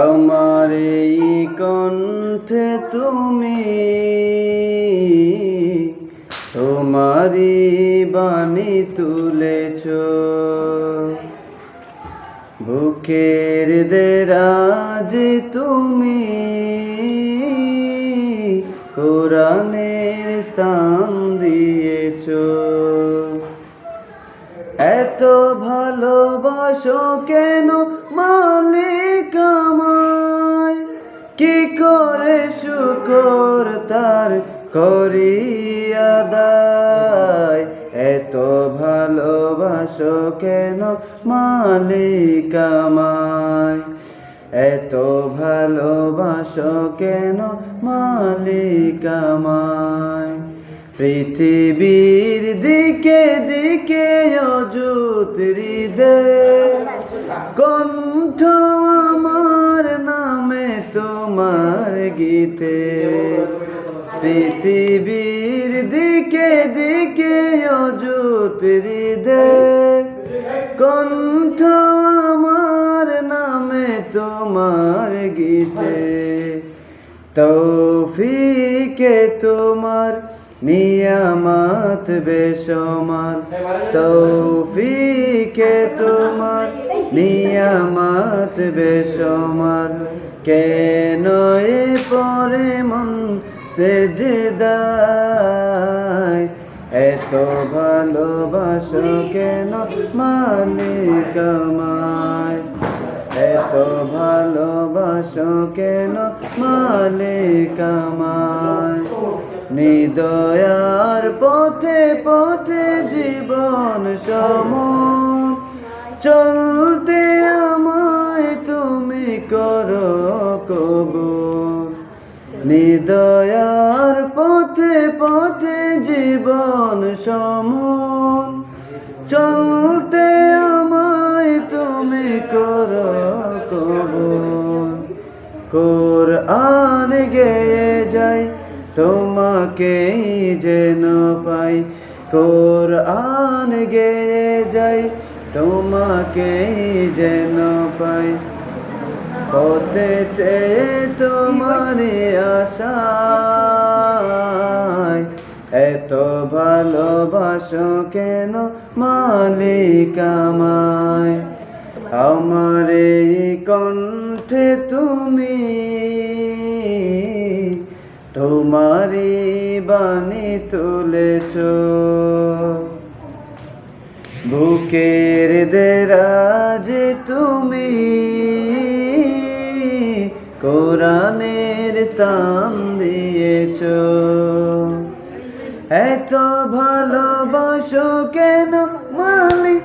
আমার এই কণ্ঠে তুমি তোমারি বাণী তুলেছ, বুকের দেরাজে তুমি কোরআনের স্থান দিয়েছ। এত ভালোবাসো কেন মালিক আমায়, কি করে শুকর তার করি আদায়। এত ভালোবাসো কেন মালিক আমায়, এত ভালোবাসো কেন মালিক আমায়। পৃথিবীর দিকে দিকে অযুত হৃদয়, কণ্ঠ আমার নামে তোমার গীতে। পৃথিবীর দিকে দিকে অযুত হৃদয়, কণ্ঠ আমার নামে তোমার গীতে। তৌফিকে তোমার নিয়ামত বেশমার, তৌফিকে তোমার নিয়ামত বেশমার। কেন এ পরে মন সেজদায়, এত ভালোবাসো কেন মালিক আমায়, এত ভালোবাসো কেন মালিক আমায়। নিদয়ার পথে পথে জীবন সমন চলতে আমায় তুমি করো কবুল। নিদয়ার পথে পথে জীবন সমন চলতে আমায় তুমি করো কবুল। কোরআন গেয়ে যাই তোমাকেই যেন পাই, কোরআন গেয়ে যাই তোমাকেই যেন পাই। পথে চেয়ে তোমারি আশায়, এত ভালোবাসো কেন মালিক আমায়। আমার এই কণ্ঠে তুমি তোমারি বাণী তুলেছ, বুকের দেরাজে তুমি কোরআনের স্থান দিয়েছ। এত ভালোবাসো কেন মালিক।